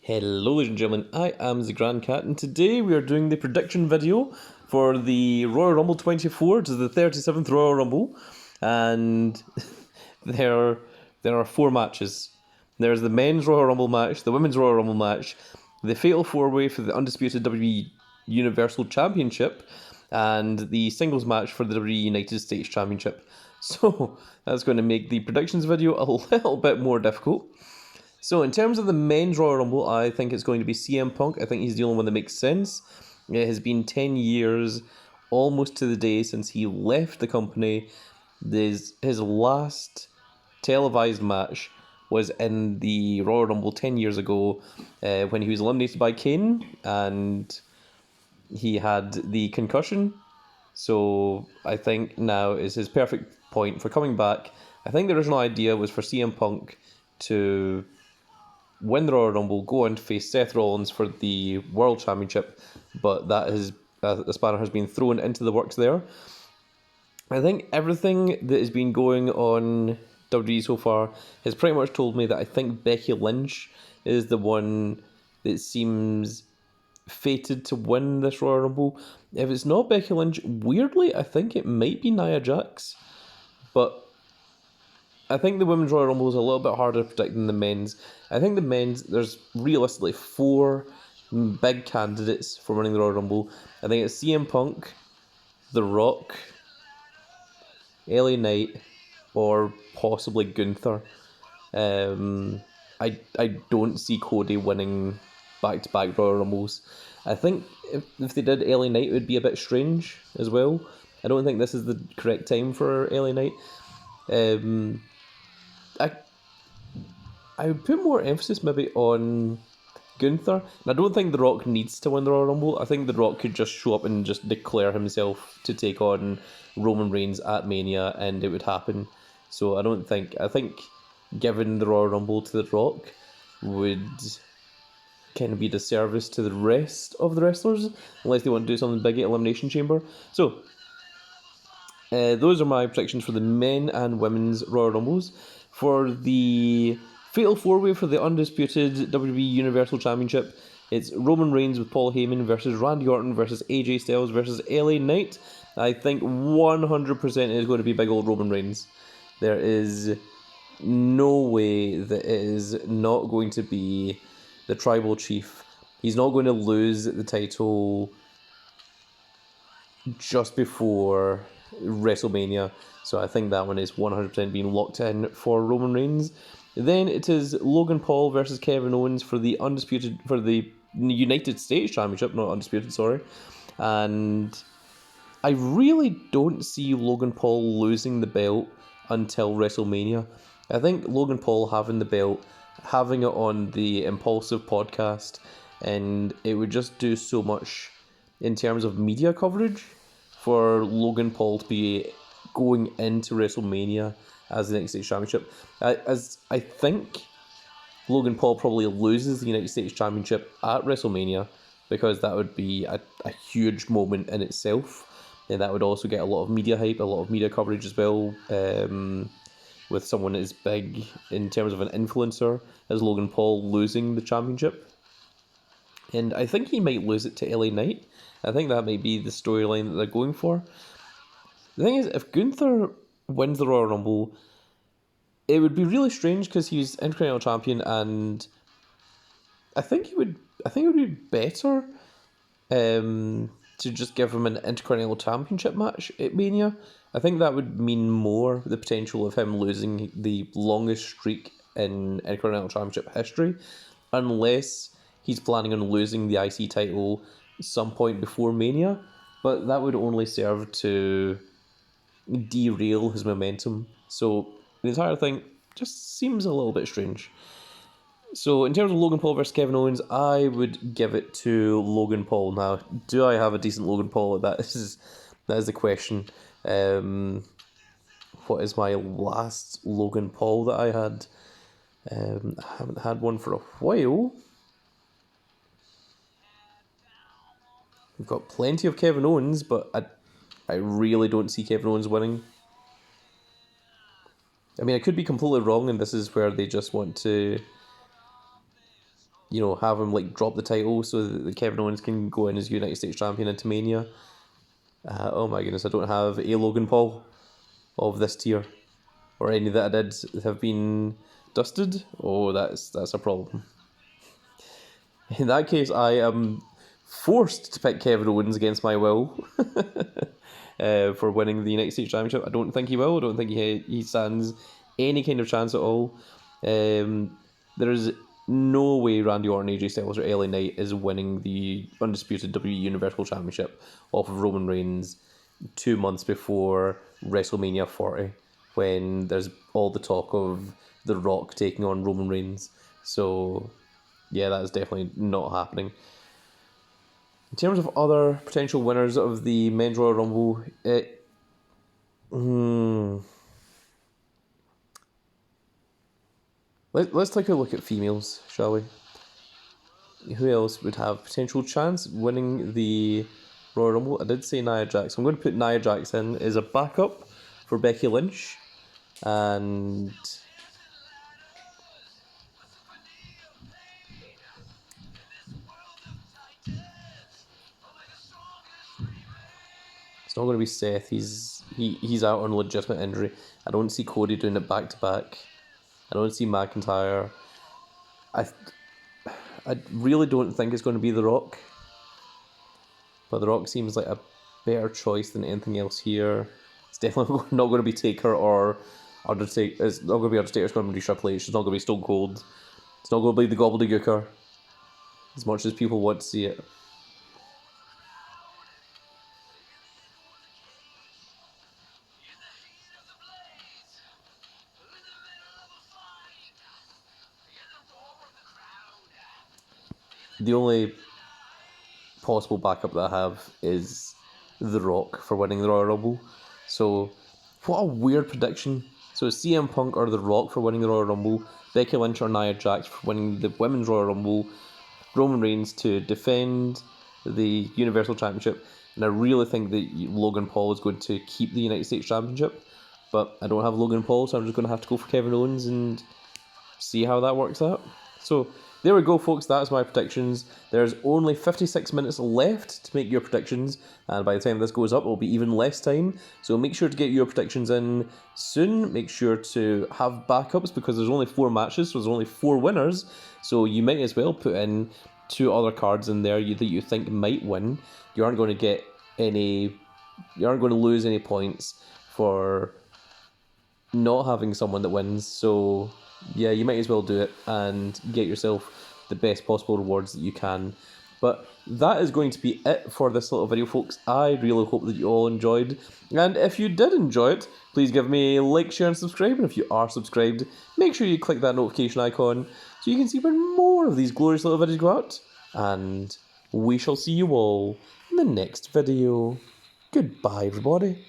Hello ladies and gentlemen, I am the Grand Cat and today we are doing the prediction video for the Royal Rumble 24, to the 37th Royal Rumble, and there are four matches. There's the men's Royal Rumble match, the women's Royal Rumble match, the Fatal 4-Way for the undisputed WWE Universal Championship, and the singles match for the WWE United States Championship. So that's going to make the predictions video a little bit more difficult. So in terms of the men's Royal Rumble, I think it's going to be CM Punk. I think he's the only one that makes sense. It has been 10 years, almost to the day, since he left the company. His last televised match was in the Royal Rumble 10 years ago, when he was eliminated by Kane and he had the concussion. So I think now is his perfect point for coming back. I think the original idea was for CM Punk to win the Royal Rumble, go on to face Seth Rollins for the World Championship, but that has the spanner has been thrown into the works there. I think everything that has been going on WWE so far has pretty much told me that I think Becky Lynch is the one that seems fated to win this Royal Rumble. If it's not Becky Lynch, weirdly, I think it might be Nia Jax, but I think the Women's Royal Rumble is a little bit harder to predict than the men's. I think the men's, there's realistically four big candidates for winning the Royal Rumble. I think it's CM Punk, The Rock, LA Knight, or possibly Gunther. I don't see Cody winning back-to-back Royal Rumbles. I think if they did LA Knight, it would be a bit strange as well. I don't think this is the correct time for LA Knight. I would put more emphasis maybe on Gunther. And I don't think The Rock needs to win the Royal Rumble. I think The Rock could just show up and just declare himself to take on Roman Reigns at Mania and it would happen. So I think giving the Royal Rumble to The Rock would kind of be a disservice to the rest of the wrestlers, unless they want to do something big at Elimination Chamber. So those are my predictions for the men and women's Royal Rumbles. For the Fatal 4-Way for the undisputed WWE Universal Championship, it's Roman Reigns with Paul Heyman versus Randy Orton versus AJ Styles versus LA Knight. I think 100% it is going to be big old Roman Reigns. There is no way that it is not going to be the Tribal Chief. He's not going to lose the title just before WrestleMania. So I think that one is 100% being locked in for Roman Reigns. Then it is Logan Paul versus Kevin Owens for the United States Championship, not undisputed, sorry. And I really don't see Logan Paul losing the belt until WrestleMania. I think Logan Paul having the belt, having it on the Impulsive podcast, and it would just do so much in terms of media coverage for Logan Paul to be going into WrestleMania as the United States Championship. As I think Logan Paul probably loses the United States Championship at WrestleMania, because that would be a huge moment in itself, and that would also get a lot of media hype, a lot of media coverage as well, with someone as big in terms of an influencer as Logan Paul losing the championship. And I think he might lose it to LA Knight. I think that might be the storyline that they're going for. The thing is, if Gunther wins the Royal Rumble, it would be really strange because he's Intercontinental Champion, and I think it would be better to just give him an Intercontinental Championship match at Mania. I think that would mean more the potential of him losing the longest streak in Intercontinental Championship history, unless he's planning on losing the IC title some point before Mania. But that would only serve to derail his momentum. So the entire thing just seems a little bit strange. So in terms of Logan Paul versus Kevin Owens, I would give it to Logan Paul. Now, do I have a decent Logan Paul? That is the question. What is my last Logan Paul that I had? I haven't had one for a while. We've got plenty of Kevin Owens, but I really don't see Kevin Owens winning. I mean, I could be completely wrong, and this is where they just want to you know, have him like drop the title so that Kevin Owens can go in as United States Champion into Mania. Oh my goodness, I don't have a Logan Paul of this tier, or any that I did have been dusted. Oh, that's a problem. In that case, I am forced to pick Kevin Owens against my will for winning the United States Championship. I don't think he will. I don't think he stands any kind of chance at all. There is no way Randy Orton, AJ Styles, or LA Knight is winning the undisputed WWE Universal Championship off of Roman Reigns 2 months before WrestleMania 40, when there's all the talk of The Rock taking on Roman Reigns. So yeah, that is definitely not happening. In terms of other potential winners of the Men's Royal Rumble, let's take a look at females, shall we? Who else would have potential chance winning the Royal Rumble? I did say Nia Jax. I'm going to put Nia Jax in as a backup for Becky Lynch, and it's not going to be Seth. He's out on legitimate injury. I don't see Cody doing it back to back. I don't see McIntyre. I really don't think it's going to be The Rock. But The Rock seems like a better choice than anything else here. It's definitely not going to be Taker or Undertaker. It's not going to be Undertaker. It's going to be Triple H. It's not going to be Stone Cold. It's not going to be the Gobbledygooker, as much as people want to see it. The only possible backup that I have is The Rock for winning the Royal Rumble. So, what a weird prediction. So, CM Punk or The Rock for winning the Royal Rumble, Becky Lynch or Nia Jax for winning the Women's Royal Rumble, Roman Reigns to defend the Universal Championship, and I really think that Logan Paul is going to keep the United States Championship, but I don't have Logan Paul, so I'm just going to have to go for Kevin Owens and see how that works out. So, there we go, folks. That's my predictions. There's only 56 minutes left to make your predictions, and by the time this goes up, it'll be even less time. So make sure to get your predictions in soon. Make sure to have backups, because there's only 4 matches, so there's only 4 winners. So you might as well put in 2 other cards in there that you think might win. You aren't going to lose any points for not having someone that wins. So yeah, you might as well do it and get yourself the best possible rewards that you can. But that is going to be it for this little video, folks. I really hope that you all enjoyed. And if you did enjoy it, please give me a like, share, and subscribe. And if you are subscribed, make sure you click that notification icon so you can see when more of these glorious little videos go out. And we shall see you all in the next video. Goodbye, everybody.